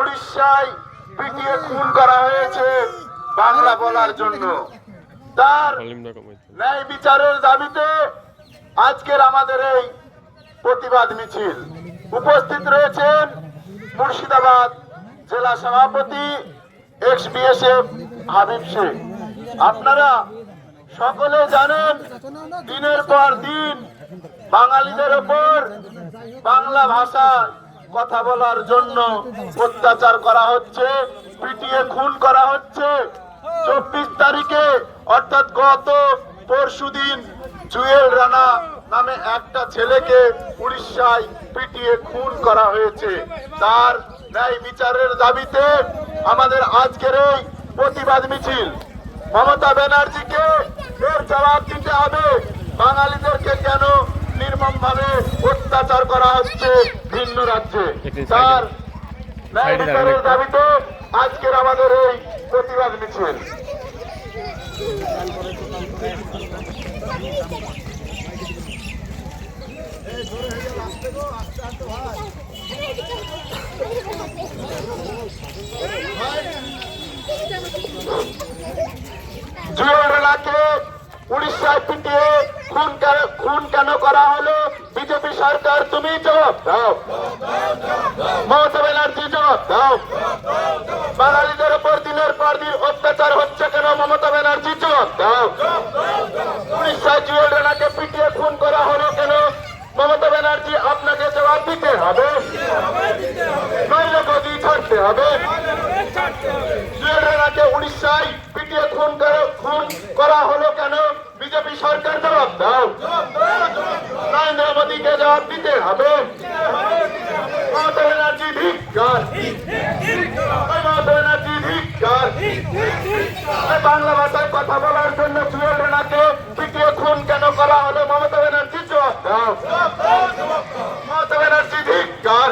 উড়িষ্যায় পিটিয়ে খুন করা হয়েছে বাংলা বলার জন্য। তার ন্যায় বিচারের দাবিতে আজকের আমাদের এই প্রতিবাদ মিছিল। উপস্থিত রয়েছেন মুর্শিদাবাদ জেলা সভাপতি এক্স বিএসএফ হাবিব শেখ। আপনারা সকলে জানেন, দিনের পর দিন বাঙালিদের ওপর বাংলা ভাষায় কথা বলার জন্য অত্যাচার করা হচ্ছে, পিটিয়ে খুন করা হচ্ছে। 24 তারিখে অর্থাৎ গত পরশুদিন জুয়েল রানা নামে একটা ছেলেকে উড়িষ্যায় পিটিয়ে খুন করা হয়েছে। তার ন্যায় বিচারের দাবিতে আমাদের আজকের এই প্রতিবাদ মিছিল। মমতা ব্যানার্জিকে এর জবাব দিতে হবে, বাঙালিদেরকে কেন নির্মমভাবে অত্যাচার করা হচ্ছে ভিন্ন রাজ্যে। তার ন্যায় বিচারের দাবিতে আজকের আমাদের এই প্রতিবাদ মিছিল। জুয়েল রানাকে উড়িষ্যায় পিটিয়ে খুন কেন করা হলো? বিজেপি সরকার তুমি জবাব দাও, মমতা ব্যানার্জি জবাব দাও। বাঙালিদের উপর দিনের পর দিন অত্যাচার হচ্ছে কেন? মমতা ব্যানার্জি জবাব দাও। উড়িষ্যায় জুয়েল রানাকে পিটিয়ে খুন করা হলো কেন? মমতা ব্যানার্জি আপনাকে জবাব দিতে হবে, নইলে গদি ছাড়তে হবে। জুয়েল রানাকে উড়িষ্যায় পিটিয়ে খুন করা হলো কেন? বিজেপি সরকার জবাব দাও, নরেন্দ্র মোদীকে জবাব দিতে হবে। মমতা ব্যানার্জি ধিক্কার, মমতা ব্যানার্জি ধিক্কার। বাংলা ভাষায় কথা বলার জন্য জুয়েল রানাকে পিটিয়ে খুন কেন করা হলো? মমতা ব্যানার্জি জবাব দাও, মমতা ব্যানার্জি ধিক্কার।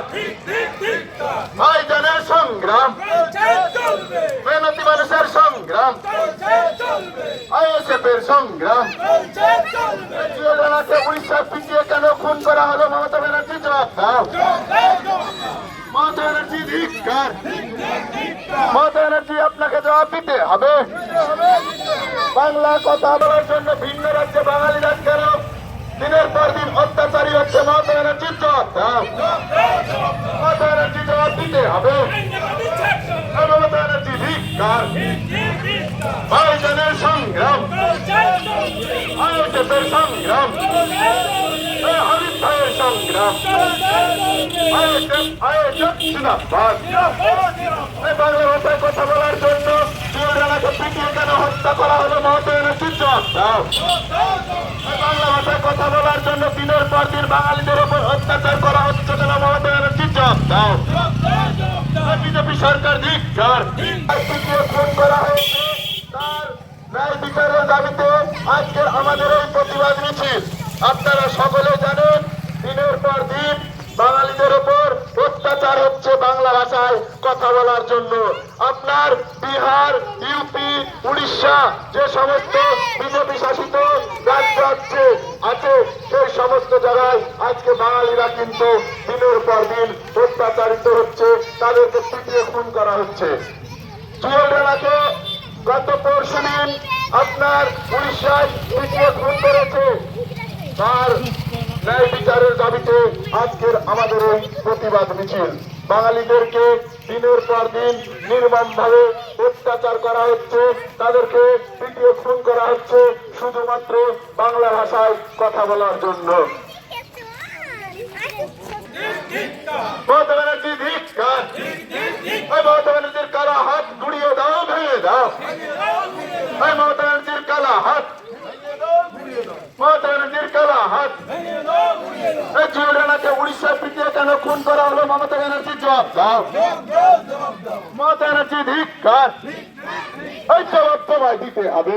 ভাইজানের সংগ্রাম, মেহনতি মানুষের সংগ্রাম, আইএসএফের সংগ্রাম। জুয়েল রানাকে উড়িষ্যায় পিটিয়ে কেন খুন করা হলো? মমতা ব্যানার্জি জবাব দাও, মমতা ব্যানার্জি ধিক্কার। মমতা ব্যানার্জি আপনাকে জবাব দিতে হবে। বাংলা কথা বলার জন্য ভিন্ন রাজ্যে বাঙালিরা কেন দিনের পর দিন অত্যাচারী হচ্ছে? মমতা ব্যানার্জি জবাব দাও, মমতা ব্যানার্জি জবাব দিতে হবে। মমতা ব্যানার্জি ধিক্কার। ভাইজানের সংগ্রাম, আইএসএফের সংগ্রাম, হাবিব ভাইয়ের সংগ্রাম, আইএসএফ জিন্দাবাদ। বাংলা ভাষায় কথা বলার জন্য জুয়েল রানাকে পিটিয়ে কেন হত্যা করা হলো? মমতা ব্যানার্জি জবাব দাও। বাংলা ভাষায় কথা বলার জন্য দিনের পর দিন বাঙালিদের উপর অত্যাচার করা হচ্ছে কেন? মমতা ব্যানার্জি জবাব দাও। বিজেপি সরকার ধিক্কার। পিটিয়ে খুন করা হয়েছে, তার ন্যায় বিচারের দাবিতে আজকের আমাদের এই প্রতিবাদ মিছিল। আপনারা সকলে জানেন, দিনের পর দিন বাঙালিদের উপর অত্যাচার হচ্ছে বাংলা ভাষায় কথা বলার জন্য। আপনার বিহার, ইউপি, উড়িষ্যা যে সমস্ত বিজেপি শাসিত রাজ্য আছে সেই সমস্ত জায়গায় আজকে বাঙালিরা কিন্তু দিনের পর দিন অত্যাচারিত হচ্ছে, তাদেরকে পিটিয়ে খুন করা হচ্ছে। জুয়েল রানাকে গত পরশুদিন আপনার উড়িষ্যায় পিটিয়ে খুন করেছে। তার ন্যায় বিচারের দাবিতে আজকের আমাদের এই প্রতিবাদ মিছিল। বাঙালিদেরকে দিনের পর দিন নির্মমভাবে অত্যাচার করা হচ্ছে, তাদেরকে পিটিয়ে খুন করা হচ্ছে শুধুমাত্র বাংলা ভাষায় কথা বলার জন্য। মমতা ব্যানার্জি ধিক্কার। মমতা ব্যানার্জির কালা হাত গুড়িয়ে দাও, ভেঙে দাও। মমতা ব্যানার্জির কালা হাত, মমতা ব্যানার্জির কালা হাত। জুয়েল রানাকে উড়িষ্যায় পিটিয়ে কেন খুন করা হলো? মমতা ব্যানার্জি জবাব দাও, মমতা ব্যানার্জি ধিক্কার। এই জবাব তোমায় দিতে হবে।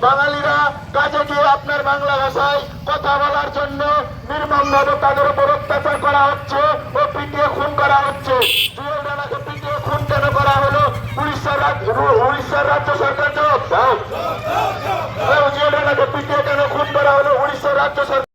বাঙালিরা কাজে গিয়ে আপনার বাংলা ভাষায় কথা বলার জন্য নির্মমভাবে তাদের উপর অত্যাচার করা হচ্ছে ও পিটিয়ে খুন করা হচ্ছে। জুয়েল রানাকে পিটিয়ে খুন কেন করা হলো? উড়িষ্যার রাজ্য সরকার জবাব দাও। জুয়েল রানাকে পিটিয়ে কেন খুন করা হলো? উড়িষ্যার রাজ্য সরকার